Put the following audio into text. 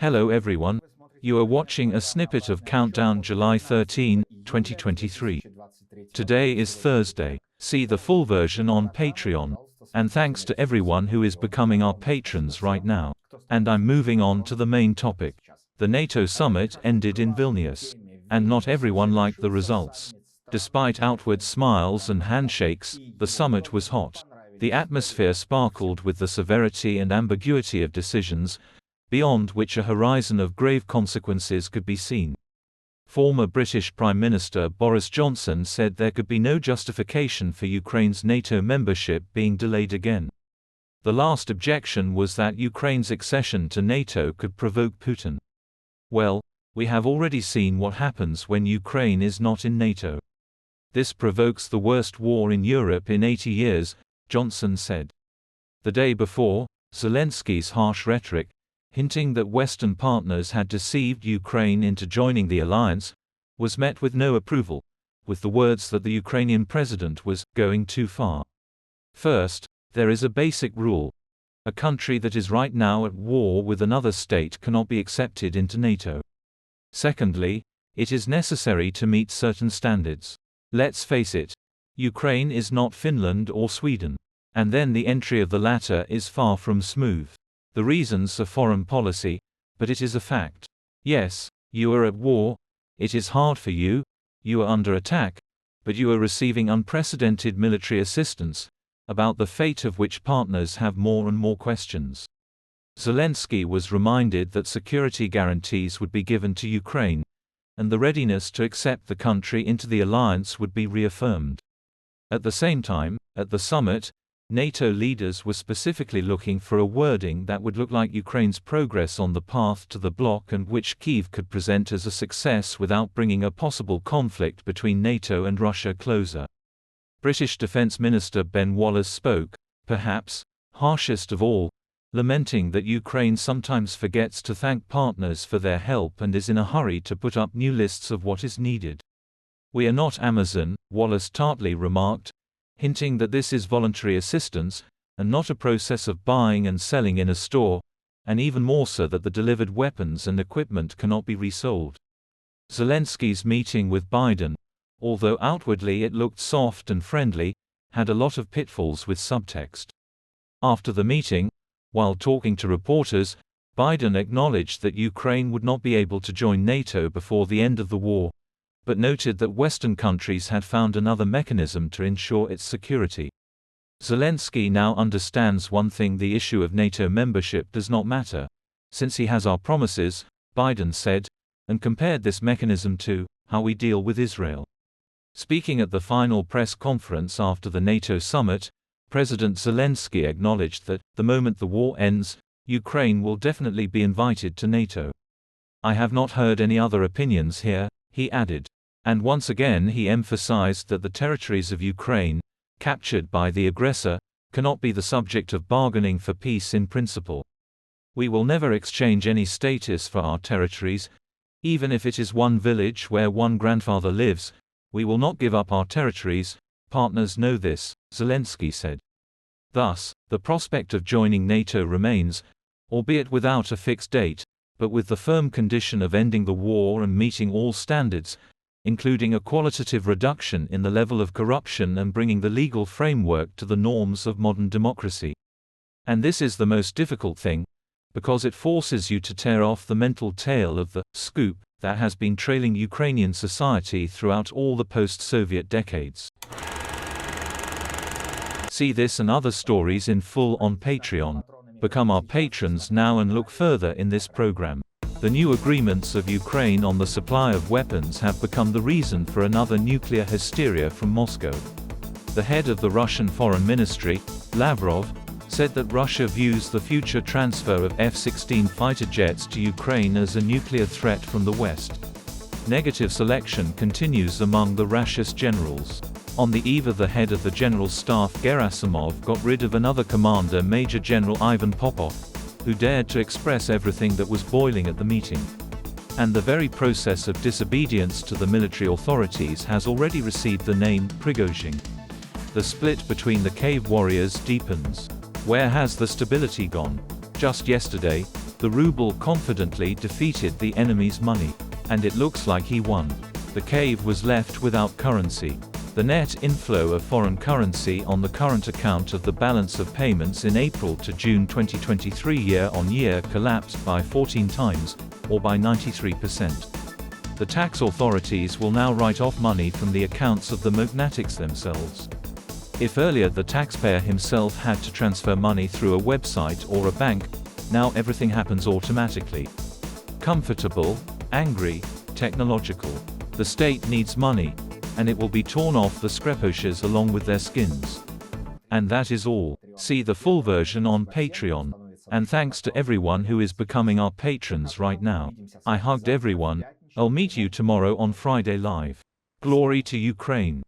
Hello everyone. You are watching a snippet of Countdown July 13, 2023. Today is Thursday. See the full version on Patreon. And thanks to everyone who is becoming our patrons right now. And I'm moving on to the main topic. The NATO summit ended in Vilnius. And not everyone liked the results. Despite outward smiles and handshakes, the summit was hot. The atmosphere sparkled with the severity and ambiguity of decisions, beyond which a horizon of grave consequences could be seen. Former British Prime Minister Boris Johnson said there could be no justification for Ukraine's NATO membership being delayed again. The last objection was that Ukraine's accession to NATO could provoke Putin. Well, we have already seen what happens when Ukraine is not in NATO. This provokes the worst war in Europe in 80 years, Johnson said. The day before, Zelensky's harsh rhetoric, hinting that Western partners had deceived Ukraine into joining the alliance, was met with no approval, with the words that the Ukrainian president was going too far. First, there is a basic rule. A country that is right now at war with another state cannot be accepted into NATO. Secondly, it is necessary to meet certain standards. Let's face it, Ukraine is not Finland or Sweden. And then the entry of the latter is far from smooth. The reasons are foreign policy, but it is a fact. Yes, you are at war, it is hard for you, you are under attack, but you are receiving unprecedented military assistance, about the fate of which partners have more and more questions. Zelensky was reminded that security guarantees would be given to Ukraine, and the readiness to accept the country into the alliance would be reaffirmed. At the same time, at the summit, NATO leaders were specifically looking for a wording that would look like Ukraine's progress on the path to the bloc and which Kyiv could present as a success without bringing a possible conflict between NATO and Russia closer. British Defence Minister Ben Wallace spoke, perhaps, harshest of all, lamenting that Ukraine sometimes forgets to thank partners for their help and is in a hurry to put up new lists of what is needed. We are not Amazon, Wallace tartly remarked, hinting that this is voluntary assistance, and not a process of buying and selling in a store, and even more so that the delivered weapons and equipment cannot be resold. Zelensky's meeting with Biden, although outwardly it looked soft and friendly, had a lot of pitfalls with subtext. After the meeting, while talking to reporters, Biden acknowledged that Ukraine would not be able to join NATO before the end of the war, but noted that Western countries had found another mechanism to ensure its security. Zelensky now understands one thing: the issue of NATO membership does not matter, since he has our promises, Biden said, and compared this mechanism to how we deal with Israel. Speaking at the final press conference after the NATO summit, President Zelensky acknowledged that, the moment the war ends, Ukraine will definitely be invited to NATO. I have not heard any other opinions here, he added. And once again he emphasized that the territories of Ukraine, captured by the aggressor, cannot be the subject of bargaining for peace in principle. We will never exchange any status for our territories, even if it is one village where one grandfather lives. We will not give up our territories, partners know this, Zelensky said. Thus, the prospect of joining NATO remains, albeit without a fixed date, but with the firm condition of ending the war and meeting all standards, including a qualitative reduction in the level of corruption and bringing the legal framework to the norms of modern democracy. And this is the most difficult thing, because it forces you to tear off the mental tail of the scoop that has been trailing Ukrainian society throughout all the post-Soviet decades. See this and other stories in full on Patreon. Become our patrons now and look further in this program. The new agreements of Ukraine on the supply of weapons have become the reason for another nuclear hysteria from Moscow. The head of the Russian Foreign Ministry, Lavrov, said that Russia views the future transfer of F-16 fighter jets to Ukraine as a nuclear threat from the West. Negative selection continues among the Russia's generals. On the eve of the head of the General Staff Gerasimov got rid of another commander, Major General Ivan Popov, who dared to express everything that was boiling at the meeting. And the very process of disobedience to the military authorities has already received the name Prigozhin. The split between the cave warriors deepens. Where has the stability gone? Just yesterday, The ruble confidently defeated the enemy's money. And it looks like he won. The cave was left without currency. The net inflow of foreign currency on the current account of the balance of payments in April to June 2023 year-on-year collapsed by 14 times, or by 93%. The tax authorities will now write off money from the accounts of the magnatics themselves. If earlier the taxpayer himself had to transfer money through a website or a bank, now everything happens automatically. Comfortable, angry, technological. The state needs money, and it will be torn off the skreposhas along with their skins. And that is all. See the full version on Patreon. And thanks to everyone who is becoming our patrons right now. I hugged everyone. I'll meet you tomorrow on Friday Live. Glory to Ukraine.